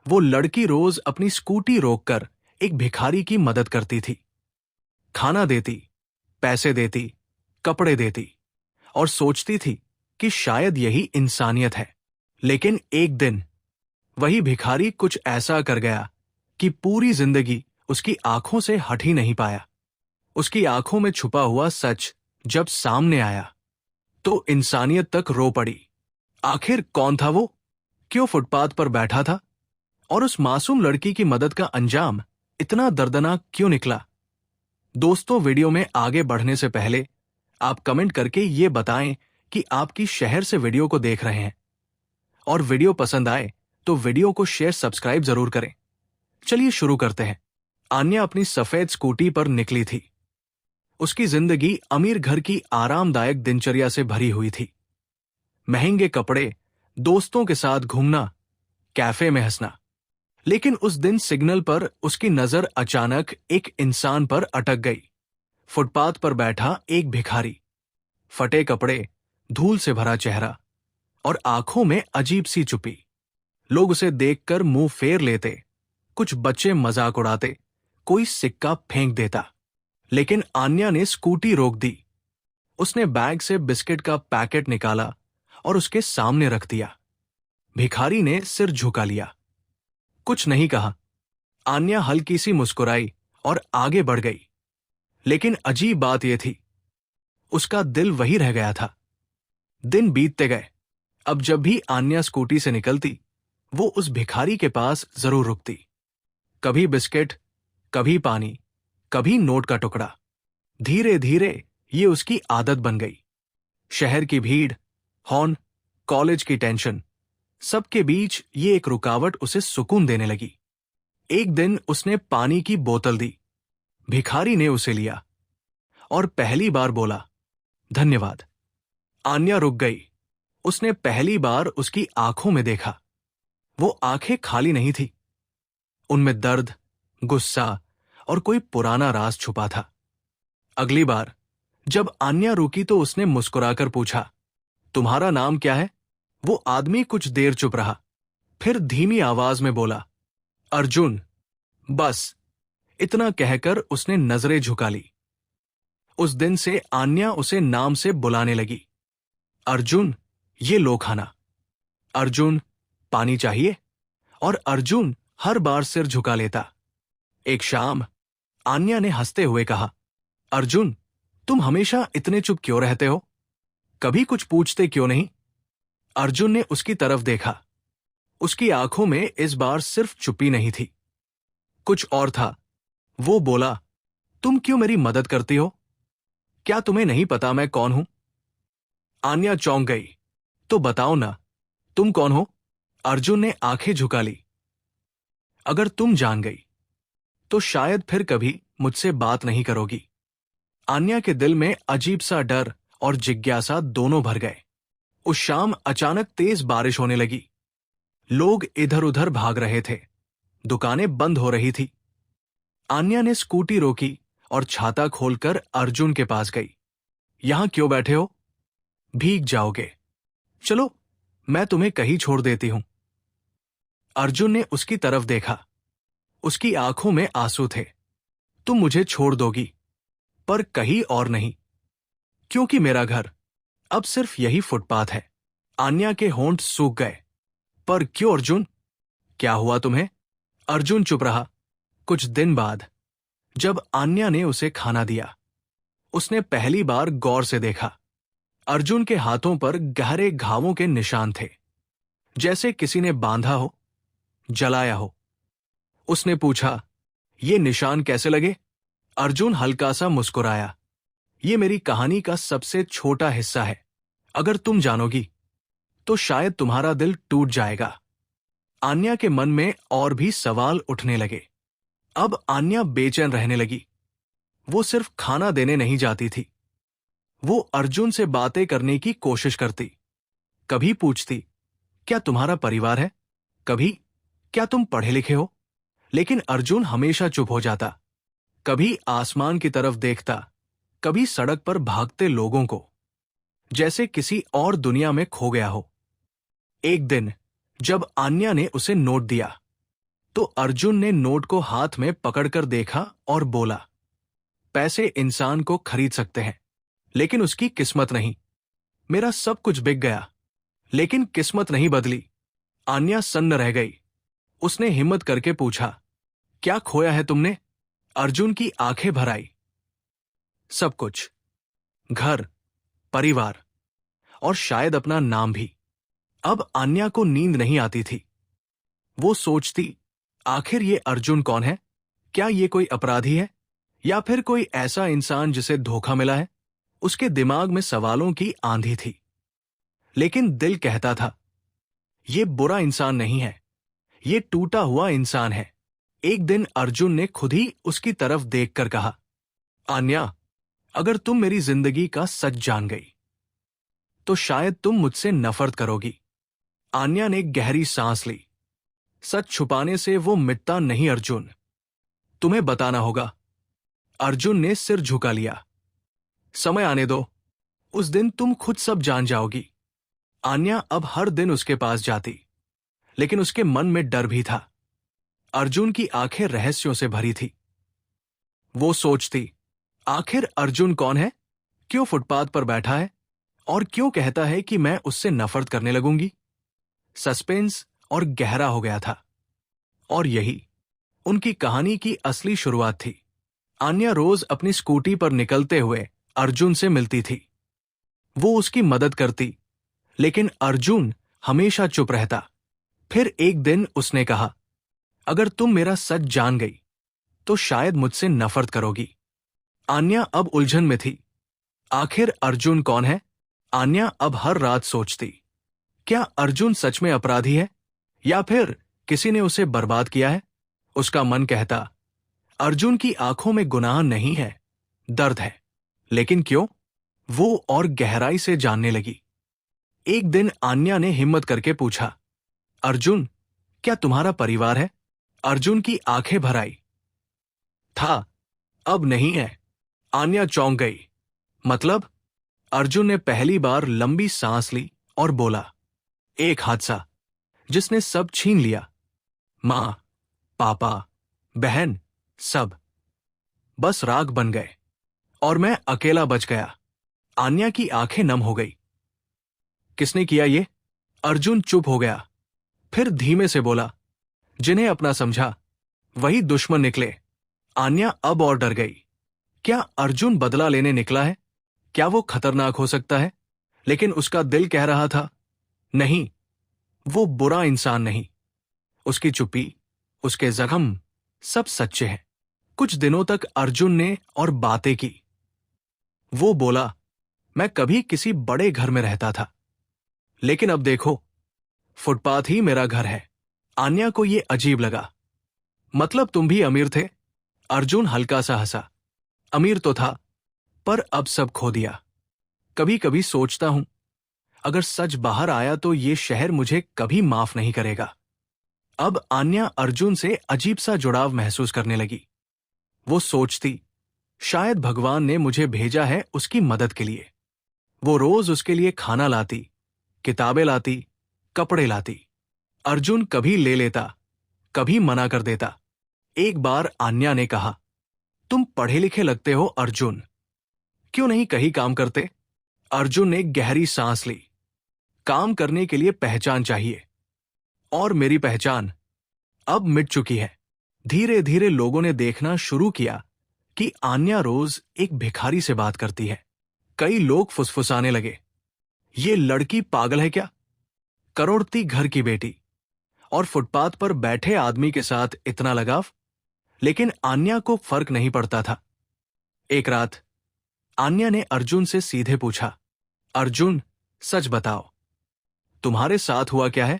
वो लड़की रोज अपनी स्कूटी रोककर एक भिखारी की मदद करती थी। खाना देती, पैसे देती, कपड़े देती और सोचती थी कि शायद यही इंसानियत है। लेकिन एक दिन वही भिखारी कुछ ऐसा कर गया कि पूरी जिंदगी उसकी आंखों से हट ही नहीं पाया। उसकी आंखों में छुपा हुआ सच जब सामने आया तो इंसानियत तक रो पड़ी। आखिर कौन था वो? क्यों फुटपाथ पर बैठा था? और उस मासूम लड़की की मदद का अंजाम इतना दर्दनाक क्यों निकला? दोस्तों, वीडियो में आगे बढ़ने से पहले आप कमेंट करके ये बताएं कि आप किस शहर से वीडियो को देख रहे हैं। और वीडियो पसंद आए तो वीडियो को शेयर सब्सक्राइब जरूर करें। चलिए शुरू करते हैं। आन्या अपनी सफेद स्कूटी पर निकली थी। उसकी जिंदगी अमीर घर की आरामदायक दिनचर्या से भरी हुई थी। महंगे कपड़े, दोस्तों के साथ घूमना, कैफे में हंसना। लेकिन उस दिन सिग्नल पर उसकी नजर अचानक एक इंसान पर अटक गई। फुटपाथ पर बैठा एक भिखारी। फटे कपड़े, धूल से भरा चेहरा और आंखों में अजीब सी चुप्पी। लोग उसे देखकर मुंह फेर लेते, कुछ बच्चे मजाक उड़ाते, कोई सिक्का फेंक देता। लेकिन आन्या ने स्कूटी रोक दी। उसने बैग से बिस्किट का पैकेट निकाला और उसके सामने रख दिया। भिखारी ने सिर झुका लिया, कुछ नहीं कहा। आन्या हल्की सी मुस्कुराई और आगे बढ़ गई। लेकिन अजीब बात यह थी, उसका दिल वही रह गया था। दिन बीतते गए। अब जब भी आन्या स्कूटी से निकलती, वो उस भिखारी के पास जरूर रुकती। कभी बिस्किट, कभी पानी, कभी नोट का टुकड़ा। धीरे धीरे ये उसकी आदत बन गई। शहर की भीड़, हॉर्न, कॉलेज की टेंशन, सबके बीच ये एक रुकावट उसे सुकून देने लगी। एक दिन उसने पानी की बोतल दी। भिखारी ने उसे लिया और पहली बार बोला, धन्यवाद। आन्या रुक गई। उसने पहली बार उसकी आंखों में देखा। वो आंखें खाली नहीं थी, उनमें दर्द, गुस्सा और कोई पुराना राज छुपा था। अगली बार जब आन्या रुकी तो उसने मुस्कुराकर पूछा, तुम्हारा नाम क्या है? वो आदमी कुछ देर चुप रहा, फिर धीमी आवाज में बोला, अर्जुन। बस इतना कहकर उसने नजरें झुका ली। उस दिन से आन्या उसे नाम से बुलाने लगी। अर्जुन, ये लो खाना। अर्जुन, पानी चाहिए? और अर्जुन हर बार सिर झुका लेता। एक शाम आन्या ने हंसते हुए कहा, अर्जुन, तुम हमेशा इतने चुप क्यों रहते हो? कभी कुछ पूछते क्यों नहीं? अर्जुन ने उसकी तरफ देखा। उसकी आंखों में इस बार सिर्फ चुप्पी नहीं थी, कुछ और था। वो बोला, तुम क्यों मेरी मदद करती हो? क्या तुम्हें नहीं पता मैं कौन हूं? आन्या चौंक गई। तो बताओ ना, तुम कौन हो? अर्जुन ने आंखें झुका ली। अगर तुम जान गई तो शायद फिर कभी मुझसे बात नहीं करोगी। आन्या के दिल में अजीब सा डर और जिज्ञासा दोनों भर गए। उस शाम अचानक तेज बारिश होने लगी। लोग इधर उधर भाग रहे थे, दुकानें बंद हो रही थी। आन्या ने स्कूटी रोकी और छाता खोलकर अर्जुन के पास गई। यहां क्यों बैठे हो? भीग जाओगे, चलो मैं तुम्हें कहीं छोड़ देती हूं। अर्जुन ने उसकी तरफ देखा। उसकी आंखों में आंसू थे। तुम मुझे छोड़ दोगी, पर कहीं और नहीं, क्योंकि मेरा घर अब सिर्फ यही फुटपाथ है। आन्या के होंठ सूख गए। पर क्यों अर्जुन? क्या हुआ तुम्हें? अर्जुन चुप रहा। कुछ दिन बाद जब आन्या ने उसे खाना दिया, उसने पहली बार गौर से देखा। अर्जुन के हाथों पर गहरे घावों के निशान थे, जैसे किसी ने बांधा हो, जलाया हो। उसने पूछा, ये निशान कैसे लगे? अर्जुन हल्का सा मुस्कुराया। ये मेरी कहानी का सबसे छोटा हिस्सा है। अगर तुम जानोगी तो शायद तुम्हारा दिल टूट जाएगा। आन्या के मन में और भी सवाल उठने लगे। अब आन्या बेचैन रहने लगी। वो सिर्फ खाना देने नहीं जाती थी, वो अर्जुन से बातें करने की कोशिश करती। कभी पूछती, क्या तुम्हारा परिवार है? कभी, क्या तुम पढ़े लिखे हो? लेकिन अर्जुन हमेशा चुप हो जाता। कभी आसमान की तरफ देखता, कभी सड़क पर भागते लोगों को, जैसे किसी और दुनिया में खो गया हो। एक दिन जब आन्या ने उसे नोट दिया, तो अर्जुन ने नोट को हाथ में पकड़कर देखा और बोला, पैसे इंसान को खरीद सकते हैं, लेकिन उसकी किस्मत नहीं। मेरा सब कुछ बिक गया, लेकिन किस्मत नहीं बदली। आन्या सन्न रह गई। उसने हिम्मत करके पूछा, क्या खोया है तुमने? अर्जुन की आंखें भर आई। सब कुछ, घर, परिवार और शायद अपना नाम भी। अब आन्या को नींद नहीं आती थी। वो सोचती, आखिर ये अर्जुन कौन है? क्या ये कोई अपराधी है या फिर कोई ऐसा इंसान जिसे धोखा मिला है? उसके दिमाग में सवालों की आंधी थी, लेकिन दिल कहता था, ये बुरा इंसान नहीं है, ये टूटा हुआ इंसान है। एक दिन अर्जुन ने खुद ही उसकी तरफ देखकर कहा, आन्या, अगर तुम मेरी जिंदगी का सच जान गई तो शायद तुम मुझसे नफरत करोगी। आन्या ने गहरी सांस ली। सच छुपाने से वो मिटता नहीं अर्जुन, तुम्हें बताना होगा। अर्जुन ने सिर झुका लिया। समय आने दो, उस दिन तुम खुद सब जान जाओगी। आन्या अब हर दिन उसके पास जाती, लेकिन उसके मन में डर भी था। अर्जुन की आंखें रहस्यों से भरी थी। वो सोचती, आखिर अर्जुन कौन है? क्यों फुटपाथ पर बैठा है? और क्यों कहता है कि मैं उससे नफरत करने लगूंगी? सस्पेंस और गहरा हो गया था। और यही उनकी कहानी की असली शुरुआत थी। आन्या रोज अपनी स्कूटी पर निकलते हुए अर्जुन से मिलती थी। वो उसकी मदद करती, लेकिन अर्जुन हमेशा चुप रहता। फिर एक दिन उसने कहा, अगर तुम मेरा सच जान गई तो शायद मुझसे नफरत करोगी। आन्या अब उलझन में थी। आखिर अर्जुन कौन है? आन्या अब हर रात सोचती, क्या अर्जुन सच में अपराधी है या फिर किसी ने उसे बर्बाद किया है? उसका मन कहता, अर्जुन की आंखों में गुनाह नहीं है, दर्द है। लेकिन क्यों? वो और गहराई से जानने लगी। एक दिन आन्या ने हिम्मत करके पूछा, अर्जुन, क्या तुम्हारा परिवार है? अर्जुन की आंखें भर आई। था, अब नहीं है। आन्या चौंक गई। मतलब? अर्जुन ने पहली बार लंबी सांस ली और बोला, एक हादसा जिसने सब छीन लिया। मां, पापा, बहन, सब बस राख बन गए और मैं अकेला बच गया। आन्या की आंखें नम हो गई। किसने किया ये? अर्जुन चुप हो गया। फिर धीमे से बोला, जिन्हें अपना समझा वही दुश्मन निकले। आन्या अब और डर गई। क्या अर्जुन बदला लेने निकला है? क्या वो खतरनाक हो सकता है? लेकिन उसका दिल कह रहा था, नहीं, वो बुरा इंसान नहीं। उसकी चुप्पी, उसके जख्म, सब सच्चे हैं। कुछ दिनों तक अर्जुन ने और बातें की। वो बोला, मैं कभी किसी बड़े घर में रहता था, लेकिन अब देखो, फुटपाथ ही मेरा घर है। आन्या को ये अजीब लगा। मतलब तुम भी अमीर थे? अर्जुन हल्का सा हंसा। अमीर तो था, पर अब सब खो दिया। कभी कभी सोचता हूं, अगर सच बाहर आया तो ये शहर मुझे कभी माफ नहीं करेगा। अब आन्या अर्जुन से अजीब सा जुड़ाव महसूस करने लगी। वो सोचती, शायद भगवान ने मुझे भेजा है उसकी मदद के लिए। वो रोज उसके लिए खाना लाती, किताबें लाती, कपड़े लाती। अर्जुन कभी ले लेता, कभी मना कर देता। एक बार आन्या ने कहा, तुम पढ़े लिखे लगते हो अर्जुन, क्यों नहीं कहीं काम करते? अर्जुन ने गहरी सांस ली। काम करने के लिए पहचान चाहिए, और मेरी पहचान अब मिट चुकी है। धीरे धीरे लोगों ने देखना शुरू किया कि आन्या रोज एक भिखारी से बात करती है। कई लोग फुसफुसाने लगे, ये लड़की पागल है क्या? करोड़ती घर की बेटी और फुटपाथ पर बैठे आदमी के साथ इतना लगाव। लेकिन आन्या को फर्क नहीं पड़ता था। एक रात आन्या ने अर्जुन से सीधे पूछा, अर्जुन, सच बताओ, तुम्हारे साथ हुआ क्या है?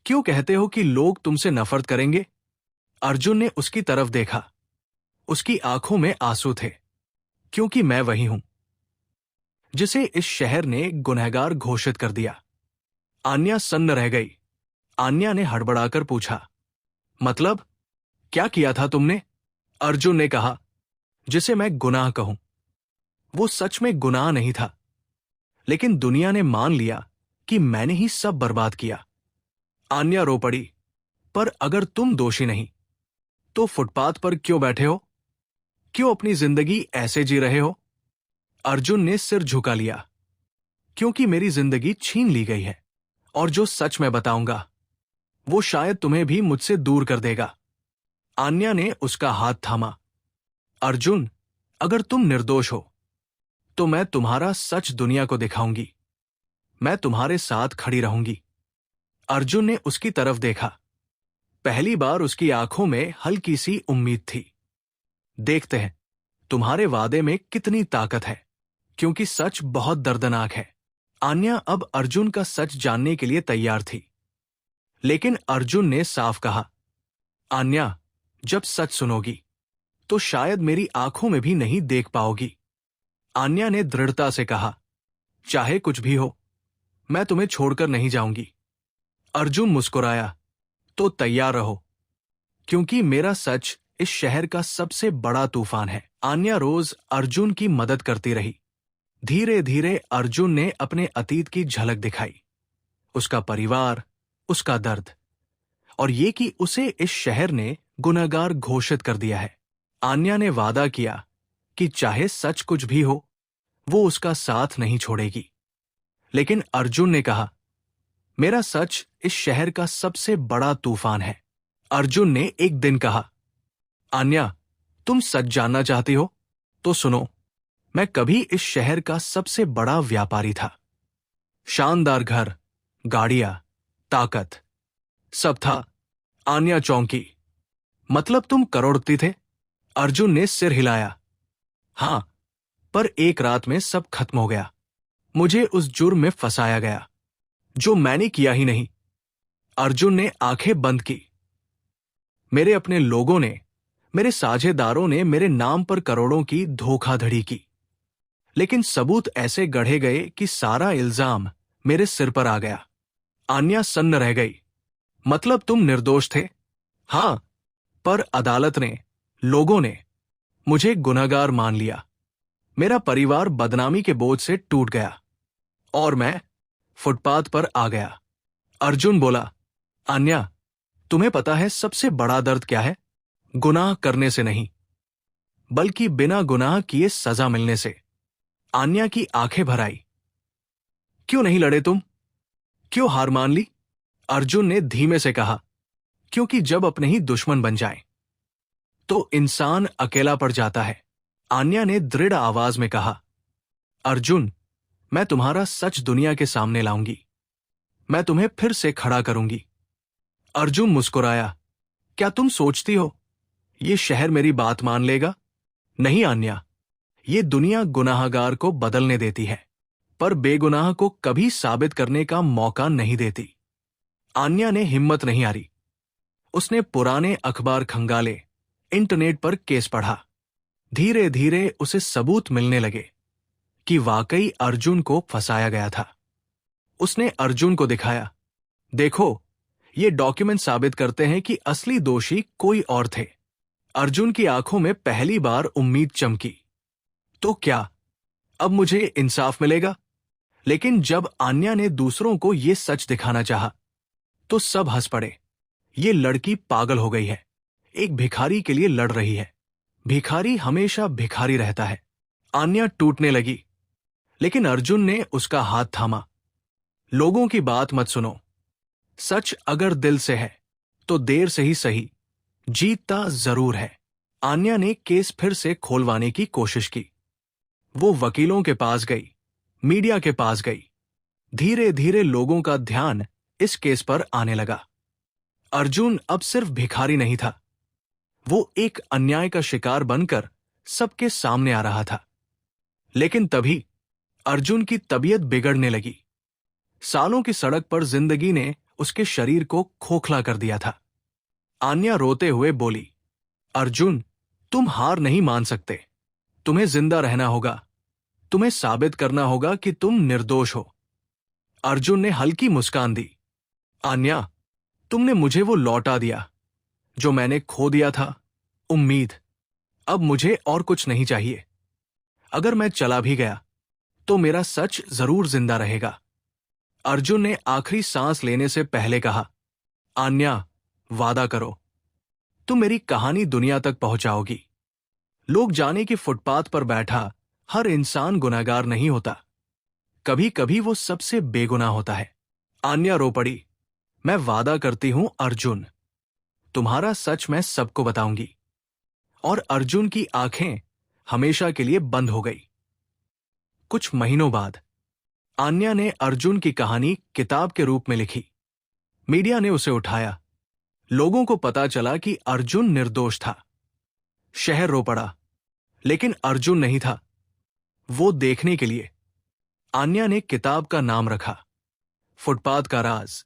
क्यों कहते हो कि लोग तुमसे नफरत करेंगे? अर्जुन ने उसकी तरफ देखा। उसकी आंखों में आंसू थे, क्योंकि मैं वही हूं जिसे इस शहर ने गुनहगार घोषित कर दिया। आन्या सन्न रह गई। आन्या ने हड़बड़ाकर पूछा, मतलब क्या किया था तुमने? अर्जुन ने कहा, जिसे मैं गुनाह कहूं। वो सच में गुनाह नहीं था, लेकिन दुनिया ने मान लिया कि मैंने ही सब बर्बाद किया। आन्या रो पड़ी, पर अगर तुम दोषी नहीं तो फुटपाथ पर क्यों बैठे हो? क्यों अपनी जिंदगी ऐसे जी रहे हो? अर्जुन ने सिर झुका लिया। क्योंकि मेरी जिंदगी छीन ली गई है और जो सच मैं बताऊंगा वो शायद तुम्हें भी मुझसे दूर कर देगा। आन्या ने उसका हाथ थामा। अर्जुन, अगर तुम निर्दोष हो तो मैं तुम्हारा सच दुनिया को दिखाऊंगी। मैं तुम्हारे साथ खड़ी रहूंगी। अर्जुन ने उसकी तरफ देखा। पहली बार उसकी आंखों में हल्की सी उम्मीद थी। देखते हैं तुम्हारे वादे में कितनी ताकत है, क्योंकि सच बहुत दर्दनाक है। आन्या अब अर्जुन का सच जानने के लिए तैयार थी। लेकिन अर्जुन ने साफ कहा, आन्या, जब सच सुनोगी तो शायद मेरी आंखों में भी नहीं देख पाओगी। आन्या ने दृढ़ता से कहा, चाहे कुछ भी हो, मैं तुम्हें छोड़कर नहीं जाऊंगी। अर्जुन मुस्कुराया, तो तैयार रहो, क्योंकि मेरा सच इस शहर का सबसे बड़ा तूफान है। आन्या रोज अर्जुन की मदद करती रही। धीरे धीरे अर्जुन ने अपने अतीत की झलक दिखाई, उसका परिवार, उसका दर्द, और ये कि उसे इस शहर ने गुनहगार घोषित कर दिया है। आन्या ने वादा किया कि चाहे सच कुछ भी हो, वो उसका साथ नहीं छोड़ेगी। लेकिन अर्जुन ने कहा, मेरा सच इस शहर का सबसे बड़ा तूफान है। अर्जुन ने एक दिन कहा, आन्या, तुम सच जानना चाहती हो तो सुनो, मैं कभी इस शहर का सबसे बड़ा व्यापारी था। शानदार घर, गाड़ियां, ताकत, सब था। आन्या चौंकी। मतलब तुम करोड़पति थे? अर्जुन ने सिर हिलाया। हां, पर एक रात में सब खत्म हो गया। मुझे उस जुर्म में फंसाया गया जो मैंने किया ही नहीं। अर्जुन ने आंखें बंद की। मेरे अपने लोगों ने, मेरे साझेदारों ने मेरे नाम पर करोड़ों की धोखाधड़ी की, लेकिन सबूत ऐसे गढ़े गए कि सारा इल्जाम मेरे सिर पर आ गया। आन्या सन्न रह गई। मतलब तुम निर्दोष थे? हां, पर अदालत ने, लोगों ने मुझे गुनहगार मान लिया। मेरा परिवार बदनामी के बोझ से टूट गया और मैं फुटपाथ पर आ गया। अर्जुन बोला, आन्या, तुम्हें पता है सबसे बड़ा दर्द क्या है? गुनाह करने से नहीं, बल्कि बिना गुनाह किए सजा मिलने से। आन्या की आंखें भर आई। क्यों नहीं लड़े तुम? क्यों हार मान ली? अर्जुन ने धीमे से कहा, क्योंकि जब अपने ही दुश्मन बन जाएं, तो इंसान अकेला पड़ जाता है। आन्या ने दृढ़ आवाज में कहा, अर्जुन, मैं तुम्हारा सच दुनिया के सामने लाऊंगी। मैं तुम्हें फिर से खड़ा करूंगी। अर्जुन मुस्कुराया। क्या तुम सोचती हो ये शहर मेरी बात मान लेगा? नहीं आन्या, ये दुनिया गुनाहगार को बदलने देती है, पर बेगुनाह को कभी साबित करने का मौका नहीं देती। आन्या ने हिम्मत नहीं हारी। उसने पुराने अखबार खंगाले, इंटरनेट पर केस पढ़ा। धीरे धीरे उसे सबूत मिलने लगे कि वाकई अर्जुन को फंसाया गया था। उसने अर्जुन को दिखाया, देखो, ये डॉक्यूमेंट साबित करते हैं कि असली दोषी कोई और थे। अर्जुन की आंखों में पहली बार उम्मीद चमकी। तो क्या अब मुझे इंसाफ मिलेगा? लेकिन जब आन्या ने दूसरों को ये सच दिखाना चाहा, तो सब हंस पड़े। ये लड़की पागल हो गई है, एक भिखारी के लिए लड़ रही है। भिखारी हमेशा भिखारी रहता है। आन्या टूटने लगी, लेकिन अर्जुन ने उसका हाथ थामा। लोगों की बात मत सुनो। सच अगर दिल से है तो देर से ही सही, जीतता जरूर है। आन्या ने केस फिर से खोलवाने की कोशिश की। वो वकीलों के पास गई, मीडिया के पास गई। धीरे धीरे लोगों का ध्यान इस केस पर आने लगा। अर्जुन अब सिर्फ भिखारी नहीं था, वो एक अन्याय का शिकार बनकर सबके सामने आ रहा था। लेकिन तभी अर्जुन की तबीयत बिगड़ने लगी। सालों की सड़क पर जिंदगी ने उसके शरीर को खोखला कर दिया था। आन्या रोते हुए बोली, अर्जुन, तुम हार नहीं मान सकते। तुम्हें जिंदा रहना होगा। तुम्हें साबित करना होगा कि तुम निर्दोष हो। अर्जुन ने हल्की मुस्कान दी। आन्या, तुमने मुझे वो लौटा दिया जो मैंने खो दिया था, उम्मीद। अब मुझे और कुछ नहीं चाहिए। अगर मैं चला भी गया तो मेरा सच जरूर जिंदा रहेगा। अर्जुन ने आखिरी सांस लेने से पहले कहा, आन्या, वादा करो, तुम मेरी कहानी दुनिया तक पहुंचाओगी। लोग जाने कि फुटपाथ पर बैठा हर इंसान गुनहगार नहीं होता। कभी कभी वो सबसे बेगुनाह होता है। आन्या रो पड़ी। मैं वादा करती हूं अर्जुन, तुम्हारा सच मैं सबको बताऊंगी। और अर्जुन की आंखें हमेशा के लिए बंद हो गई। कुछ महीनों बाद आन्या ने अर्जुन की कहानी किताब के रूप में लिखी। मीडिया ने उसे उठाया। लोगों को पता चला कि अर्जुन निर्दोष था। शहर रो पड़ा, लेकिन अर्जुन नहीं था। वो देखने के लिए आन्या ने किताब का नाम रखा, फुटपाथ का राज।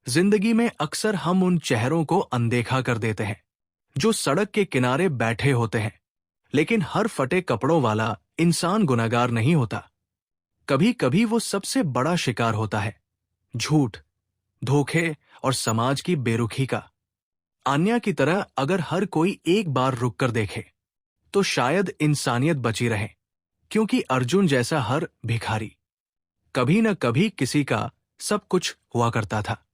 जिंदगी में अक्सर हम उन चेहरों को अनदेखा कर देते हैं जो सड़क के किनारे बैठे होते हैं। लेकिन हर फटे कपड़ों वाला इंसान गुनहगार नहीं होता। कभी कभी वो सबसे बड़ा शिकार होता है, झूठ, धोखे और समाज की बेरुखी का। आन्या की तरह अगर हर कोई एक बार रुक कर देखे तो शायद इंसानियत बची रहे, क्योंकि अर्जुन जैसा हर भिखारी कभी न कभी किसी का सब कुछ हुआ करता था।